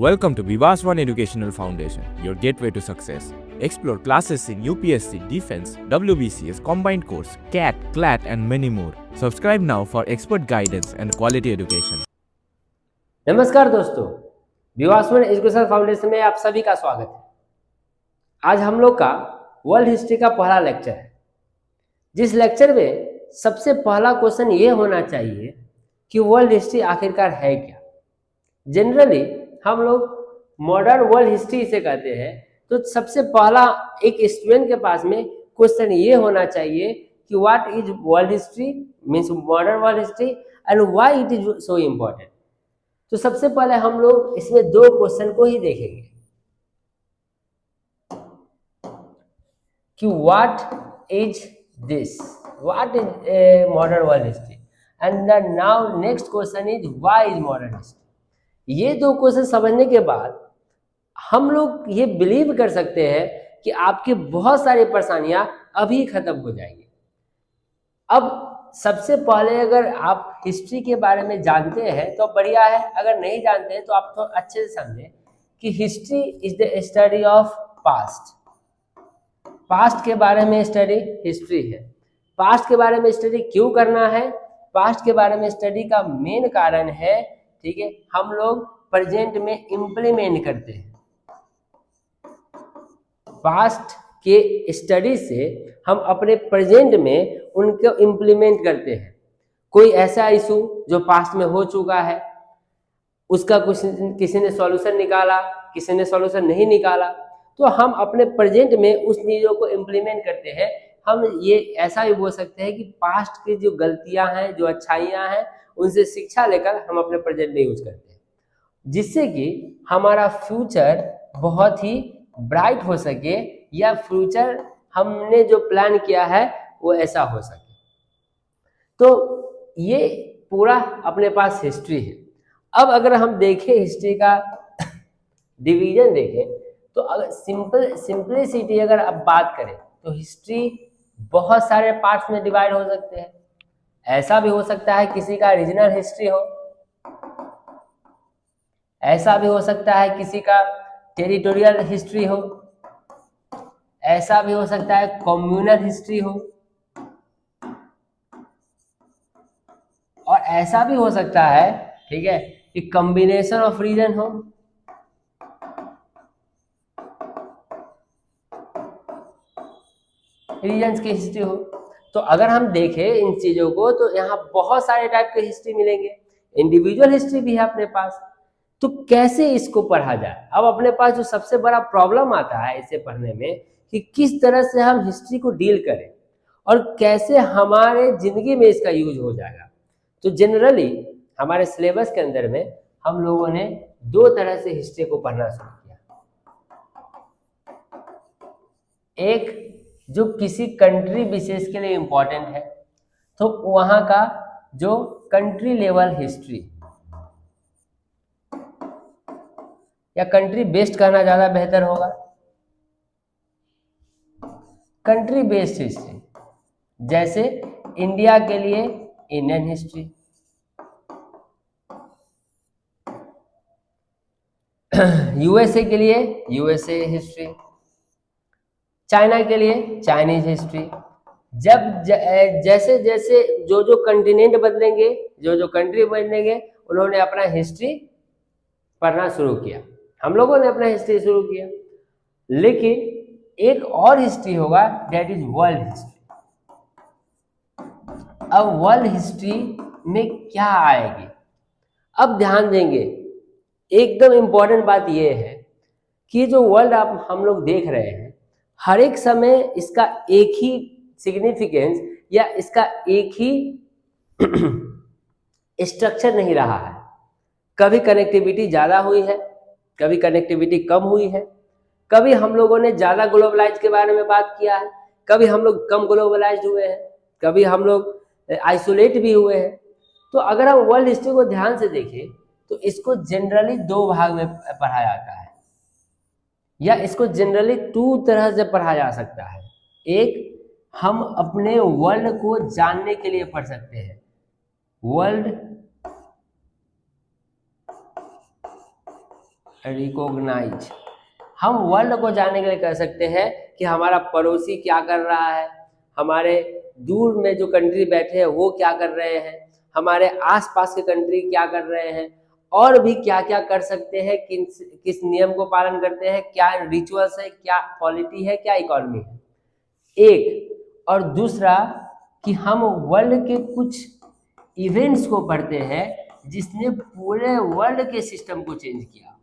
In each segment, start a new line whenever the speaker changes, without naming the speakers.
Welcome to Vivas One Educational Foundation, your gateway to success. Explore classes in UPSC, Defense, WBCS, Combined Course, CAT, CLAT, and many more. Subscribe now for expert guidance and quality education.
नमस्कार दोस्तों, विवास one education foundation में आप सभी का स्वागत है। आज हम लोग का वर्ल्ड हिस्ट्री का पहला लेक्चर है, जिस लेक्चर में सबसे पहला क्वेश्चन ये होना चाहिए कि वर्ल्ड हिस्ट्री आखिरकार है क्या। जनरली हम लोग मॉडर्न वर्ल्ड हिस्ट्री इसे कहते हैं, तो सबसे पहला एक स्टूडेंट के पास में क्वेश्चन ये होना चाहिए कि what is world history, means modern world history, and why it is so important. तो सबसे पहले हम लोग इसमें दो क्वेश्चन को ही देखेंगे कि what is this, what is modern world history, and the now next question is why is modern history. ये दो क्वेश्चन समझने के बाद हम लोग ये बिलीव कर सकते हैं कि आपकी बहुत सारी परेशानियां अभी खत्म हो जाएंगी। अब सबसे पहले अगर आप हिस्ट्री के बारे में जानते हैं तो बढ़िया है, अगर नहीं जानते हैं तो आप तो अच्छे से समझें कि history is the study of past. Past के बारे में स्टडी हिस्ट्री है। पास्ट के बारे में स्टडी क्यों करना है? पास्ट के बारे में स्टडी का मेन कारण है, ठीक है, हम लोग प्रेजेंट में इम्प्लीमेंट करते हैं। पास्ट के स्टडी से हम अपने प्रेजेंट में उनको इम्प्लीमेंट करते हैं। कोई ऐसा इशू जो पास्ट में हो चुका है, उसका कुछ किसी ने सॉल्यूशन निकाला, किसी ने सॉल्यूशन नहीं निकाला, तो हम अपने प्रेजेंट में उस चीज़ों को इम्प्लीमेंट करते हैं। हम ये ऐसा भी बोल सकते हैं कि पास्ट की जो गलतियां हैं, जो अच्छाइयां हैं, उनसे शिक्षा लेकर हम अपने प्रेजेंट में यूज करते हैं, जिससे कि हमारा फ्यूचर बहुत ही ब्राइट हो सके, या फ्यूचर हमने जो प्लान किया है वो ऐसा हो सके। तो ये पूरा अपने पास हिस्ट्री है। अब अगर हम देखें हिस्ट्री का डिवीजन देखें, तो अगर सिंपलिसिटी अगर आप बात करें तो हिस्ट्री बहुत सारे पार्ट्स में डिवाइड हो सकते हैं। ऐसा भी हो सकता है किसी का रीजनल हिस्ट्री हो, ऐसा भी हो सकता है किसी का टेरिटोरियल हिस्ट्री हो, ऐसा भी हो सकता है कम्युनल हिस्ट्री हो, और ऐसा भी हो सकता है, ठीक है, कि कॉम्बिनेशन ऑफ रीजन हो, रीजन्स की हिस्ट्री हो। तो अगर हम देखें इन चीजों को तो यहाँ बहुत सारे टाइप के हिस्ट्री मिलेंगे। इंडिविजुअल हिस्ट्री भी है अपने पास। तो कैसे इसको पढ़ा जाए? अब अपने पास जो सबसे बड़ा प्रॉब्लम आता है इसे पढ़ने में कि किस तरह से हम हिस्ट्री को डील करें और कैसे हमारे जिंदगी में इसका यूज हो जाएगा। तो जनरली हमारे सिलेबस के अंदर में हम लोगों ने दो तरह से हिस्ट्री को पढ़ना शुरू किया। एक जो किसी कंट्री विशेष के लिए इंपॉर्टेंट है, तो वहां का जो कंट्री लेवल हिस्ट्री, या कंट्री बेस्ड कहना ज्यादा बेहतर होगा, कंट्री बेस्ड हिस्ट्री, जैसे इंडिया के लिए इंडियन हिस्ट्री, यूएसए के लिए यूएसए हिस्ट्री, चाइना के लिए चाइनीज हिस्ट्री। जब जैसे जैसे जो जो कंटिनेंट बदलेंगे, जो जो कंट्री बदलेंगे, उन्होंने अपना हिस्ट्री पढ़ना शुरू किया, हम लोगों ने अपना हिस्ट्री शुरू किया। लेकिन एक और हिस्ट्री होगा, दैट इज वर्ल्ड हिस्ट्री। अब वर्ल्ड हिस्ट्री में क्या आएगी? अब ध्यान देंगे, एकदम इंपॉर्टेंट बात यह है कि जो वर्ल्ड आप हम लोग देख रहे हैं, हर एक समय इसका एक ही सिग्निफिकेंस या इसका एक ही स्ट्रक्चर नहीं रहा है। कभी कनेक्टिविटी ज़्यादा हुई है, कभी कनेक्टिविटी कम हुई है, कभी हम लोगों ने ज़्यादा ग्लोबलाइज के बारे में बात किया है, कभी हम लोग कम ग्लोबलाइज हुए हैं, कभी हम लोग आइसोलेट भी हुए हैं। तो अगर हम वर्ल्ड हिस्ट्री को ध्यान से देखें तो इसको जनरली दो भाग में पढ़ा जाता है, या इसको जनरली दो तरह से पढ़ा जा सकता है। एक, हम अपने वर्ल्ड को जानने के लिए पढ़ सकते हैं, वर्ल्ड रिकॉग्नाइज। हम वर्ल्ड को जानने के लिए कर सकते हैं कि हमारा पड़ोसी क्या कर रहा है, हमारे दूर में जो कंट्री बैठे हैं वो क्या कर रहे हैं, हमारे आसपास के कंट्री क्या कर रहे हैं, और भी क्या क्या कर सकते हैं, किस नियम को पालन करते हैं, क्या रिचुअल्स है, क्या पॉलिटी है, क्या इकोनॉमी है, एक। और दूसरा कि हम वर्ल्ड के कुछ इवेंट्स को पढ़ते हैं जिसने पूरे वर्ल्ड के सिस्टम को चेंज किया।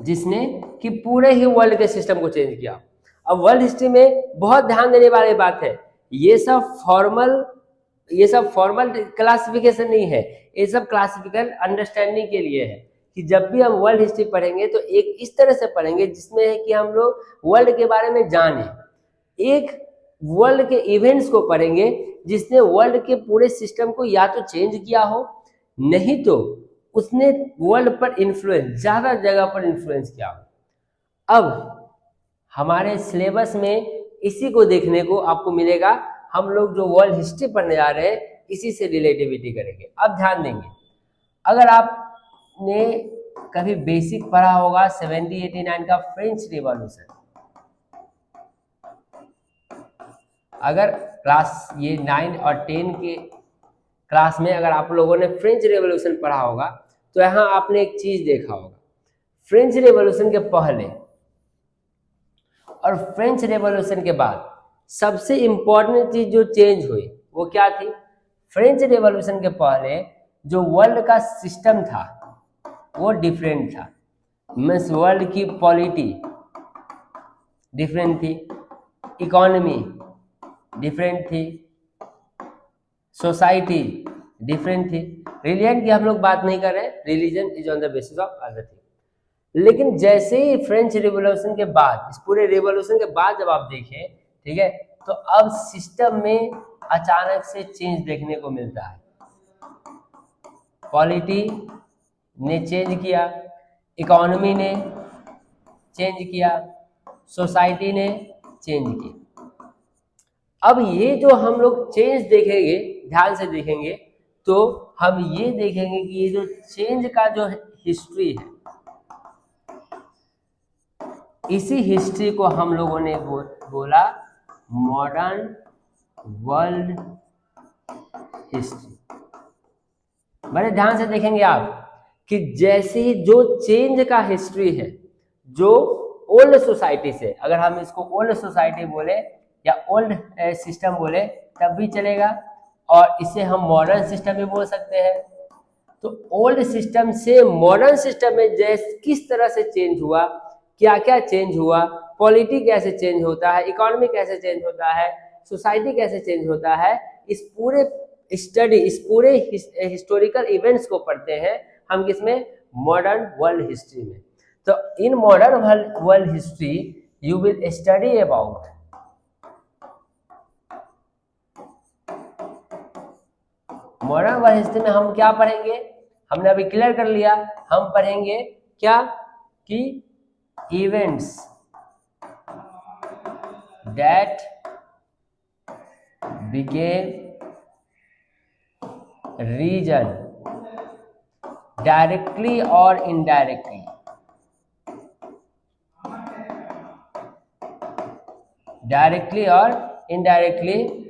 जिसने कि पूरे ही वर्ल्ड के सिस्टम को चेंज किया। अब वर्ल्ड हिस्ट्री में बहुत ध्यान देने वाली बात है, ये सब फॉर्मल क्लासिफिकेशन नहीं है, ये सब क्लासिफिकल अंडरस्टैंडिंग के लिए है कि जब भी हम वर्ल्ड हिस्ट्री पढ़ेंगे तो एक इस तरह से पढ़ेंगे जिसमें है कि हम लोग वर्ल्ड के बारे में जाने, एक वर्ल्ड के इवेंट्स को पढ़ेंगे जिसने वर्ल्ड के पूरे सिस्टम को या तो चेंज किया हो, नहीं तो उसने वर्ल्ड पर इन्फ्लुएंस, ज्यादा जगह पर इन्फ्लुएंस किया हो। अब हमारे सिलेबस में इसी को देखने को आपको मिलेगा। हम लोग जो वर्ल्ड हिस्ट्री पढ़ने जा रहे हैं इसी से रिलेटिविटी करेंगे। अब ध्यान देंगे, अगर आपने कभी बेसिक पढ़ा होगा 1789 का फ्रेंच रिवॉल्यूशन, अगर क्लास ये 9 और 10 के क्लास में अगर आप लोगों ने फ्रेंच रेवोल्यूशन पढ़ा होगा तो यहाँ आपने एक चीज देखा होगा, फ्रेंच रेवोल्यूशन के पहले और फ्रेंच रेवोल्यूशन के बाद सबसे इंपॉर्टेंट चीज जो चेंज हुई वो क्या थी? फ्रेंच रेवोल्यूशन के पहले जो वर्ल्ड का सिस्टम था वो डिफरेंट था, मीन्स वर्ल्ड की पॉलिटी डिफरेंट थी, इकोनॉमी डिफरेंट थी, सोसाइटी डिफरेंट थी। रिलीजन की हम लोग बात नहीं कर रहे, religion is on the basis of other thing. लेकिन जैसे ही फ्रेंच रिवॉल्यूशन के बाद, इस पूरे रिवॉल्यूशन के बाद जब आप देखें, ठीक है, तो अब सिस्टम में अचानक से चेंज देखने को मिलता है। पॉलिटी ने चेंज किया, इकोनॉमी ने चेंज किया, सोसाइटी ने चेंज किया। अब ये जो हम लोग चेंज देखेंगे, ध्यान से देखेंगे तो हम ये देखेंगे कि ये जो चेंज का जो हिस्ट्री है, इसी हिस्ट्री को हम लोगों ने बोला मॉडर्न वर्ल्ड हिस्ट्री। बड़े ध्यान से देखेंगे आप कि जैसे ही जो चेंज का हिस्ट्री है, जो ओल्ड सोसाइटी से, अगर हम इसको ओल्ड सोसाइटी बोले या ओल्ड सिस्टम बोले तब भी चलेगा, और इसे हम मॉडर्न सिस्टम भी बोल सकते हैं। तो ओल्ड सिस्टम से मॉडर्न सिस्टम में जैसे किस तरह से चेंज हुआ, क्या क्या चेंज हुआ, पॉलिटी कैसे चेंज होता है, इकोनॉमी कैसे चेंज होता है, सोसाइटी कैसे चेंज होता है, इस पूरे स्टडी, इस पूरे हिस्टोरिकल इवेंट्स को पढ़ते हैं हम किसमें? मॉडर्न वर्ल्ड हिस्ट्री में। तो in modern world history you will study about modern world history में हम क्या पढ़ेंगे? हमने अभी क्लियर कर लिया, हम पढ़ेंगे क्या कि events that became reason directly और इनडायरेक्टली, डायरेक्टली और indirectly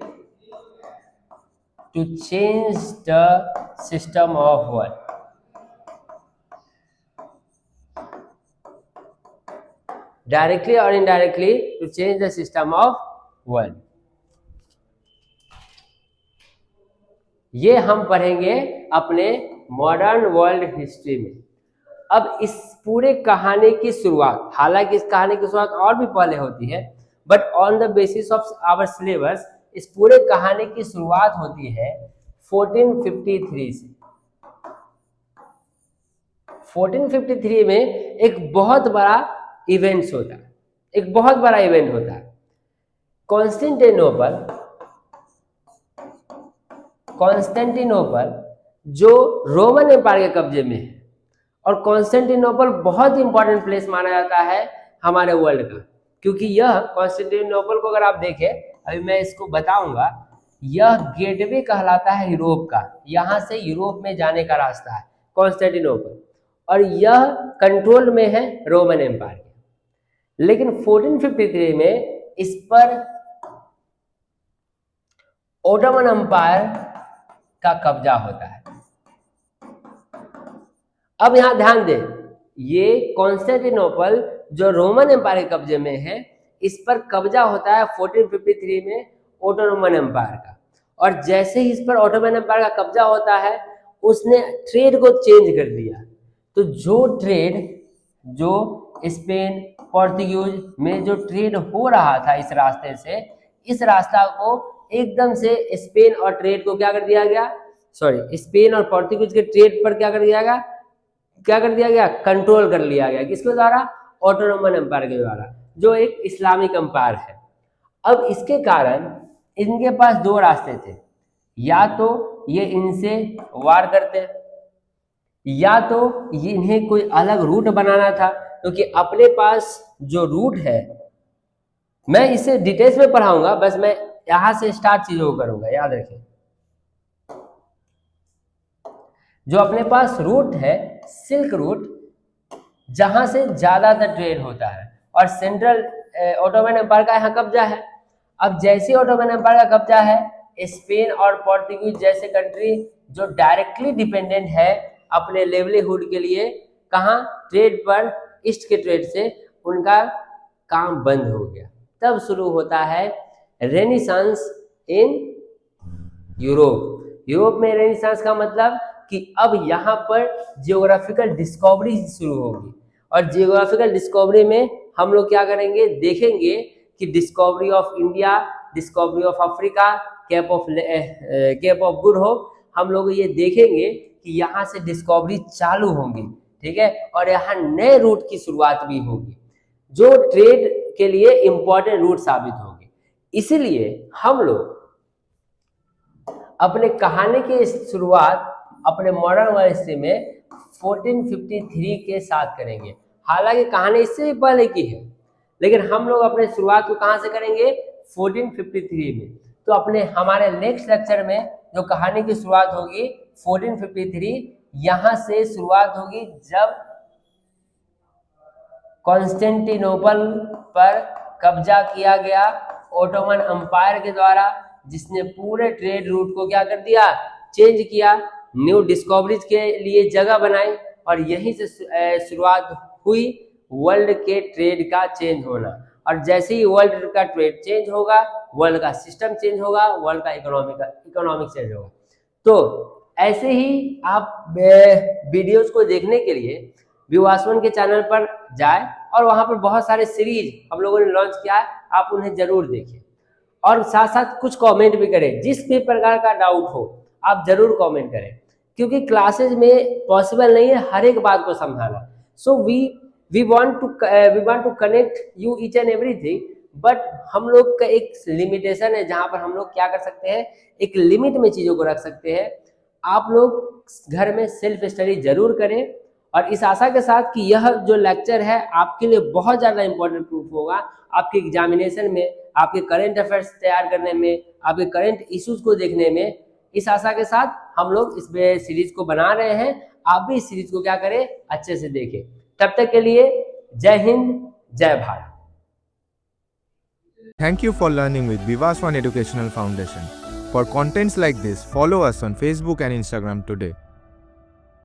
to change the system of world. Directly or indirectly to change the system of world. ये हम पढ़ेंगे अपने मॉडर्न वर्ल्ड हिस्ट्री में। अब इस पूरे कहानी की शुरुआत, हालांकि इस कहानी की शुरुआत और भी पहले होती है, but on the basis of our syllabus इस पूरे कहानी की शुरुआत होती है 1453 से। 1453 में एक बहुत बड़ा इवेंट्स होता है, एक बहुत बड़ा इवेंट होता है। कॉन्स्टेंटिनोपल जो रोमन एम्पायर के कब्जे में है, और कॉन्स्टेंटिनोपल बहुत इंपॉर्टेंट प्लेस माना जाता है हमारे वर्ल्ड का, क्योंकि यह कॉन्स्टेंटिनोपल को अगर आप देखें, अभी मैं इसको बताऊंगा, यह गेटवे कहलाता है यूरोप का, यहाँ से यूरोप में जाने का रास्ता है कॉन्स्टेंटिनोपल, और यह कंट्रोल में है रोमन एम्पायर के। लेकिन 1453 में इस पर ओटोमन एम्पायर का कब्जा होता है। अब यहां ध्यान दें, ये कॉन्स्टेंटिनोपल जो रोमन एम्पायर के कब्जे में है, इस पर कब्जा होता है 1453 में ओटोमन एम्पायर का। और जैसे ही इस पर ओटोमन एम्पायर का कब्जा होता है, उसने ट्रेड को चेंज कर दिया। तो जो ट्रेड, जो स्पेन पोर्तुगीज में जो ट्रेड हो रहा था इस रास्ते से, इस रास्ता को एकदम से स्पेन और ट्रेड को क्या कर दिया गया, स्पेन और पोर्तुगीज के ट्रेड पर क्या कर दिया गया, कंट्रोल कर लिया गया। किसके द्वारा? ऑटोनोमन एम्पायर के द्वारा, जो एक इस्लामिक एम्पायर है। अब इसके कारण इनके पास दो रास्ते थे, या तो ये इनसे वार करते, या तो ये इन्हें कोई अलग रूट बनाना था, क्योंकि अपने पास जो रूट है, मैं इसे डिटेल्स में पढ़ाऊंगा, बस मैं यहां से स्टार्ट चीजों को करूंगा, याद रखें। जो अपने पास रूट है, सिल्क रूट, जहां से ज्यादातर ट्रेड होता है, और सेंट्रल ऑटोमन एम्पायर का यहाँ कब्जा है। अब जैसे ऑटोमन एम्पायर का कब्जा है, स्पेन और पोर्तुगीज जैसे कंट्री जो डायरेक्टली डिपेंडेंट है अपने लेवलीहुड के लिए, कहाँ? ट्रेड पर, ईस्ट के ट्रेड से, उनका काम बंद हो गया। तब शुरू होता है रेनेसांस इन यूरोप। यूरोप में रेनेसांस का मतलब कि अब यहाँ पर जियोग्राफिकल डिस्कवरी शुरू होगी, और जियोग्राफिकल डिस्कवरी में हम लोग क्या करेंगे, देखेंगे कि discovery of India, discovery of Africa, Cape of Good Hope, हम लोग ये देखेंगे कि यहाँ से डिस्कवरी चालू होंगी, ठीक है, और यहाँ नए रूट की शुरुआत भी होगी, जो ट्रेड के लिए इंपॉर्टेंट रूट साबित होगी। इसीलिए हम लोग अपने कहानी की शुरुआत अपने मॉडर्न वर्ल्ड हिस्ट्री में 1453 के साथ करेंगे। हालांकि कहानी इससे भी पहले की है, लेकिन हम लोग अपने शुरुआत को कहां से करेंगे? 1453 में। तो अपने हमारे नेक्स्ट लेक्चर में जो कहानी की शुरुआत होगी 1453, यहां से शुरुआत होगी जब कॉन्स्टेंटिनोपल पर कब्जा किया गया ओटोमन एम्पायर के द्वारा, जिसने पूरे ट्रेड रूट को क्या कर दिया? चेंज किया, न्यू डिस्कवरीज के लिए जगह बनाई, और यहीं से शुरुआत हुई वर्ल्ड के ट्रेड का चेंज होना। और जैसे ही वर्ल्ड का ट्रेड चेंज होगा, वर्ल्ड का सिस्टम चेंज होगा, वर्ल्ड का इकोनॉमिक चेंज होगा। तो ऐसे ही आप वीडियोज को देखने के लिए विवासवन के चैनल पर जाए, और वहां पर बहुत सारे सीरीज हम लोगों ने लॉन्च किया है, आप उन्हें जरूर देखें, और साथ साथ कुछ कमेंट भी करें। जिस भी प्रकार का डाउट हो आप जरूर कमेंट करें, क्योंकि क्लासेज में पॉसिबल नहीं है हर एक बात को समझाना। So we want to connect you each and everything, but हम लोग का एक लिमिटेशन है, जहां पर हम लोग क्या कर सकते हैं, एक लिमिट में चीजों को रख सकते हैं। आप लोग घर में सेल्फ स्टडी जरूर करें, और इस आशा के साथ कि यह जो लेक्चर है आपके लिए बहुत ज़्यादा इंपॉर्टेंट प्रूफ होगा आपके एग्जामिनेशन में, आपके करंट अफेयर्स तैयार करने में, आपके करंट इश्यूज को देखने में। इस आशा के साथ हम लोग इस सीरीज को बना रहे हैं, आप भी इस सीरीज को क्या करें, अच्छे से देखें। तब तक के लिए जय हिंद, जय Bharat.
Thank you for learning with Vivas One Educational Foundation. For contents like this, follow us on Facebook and Instagram today.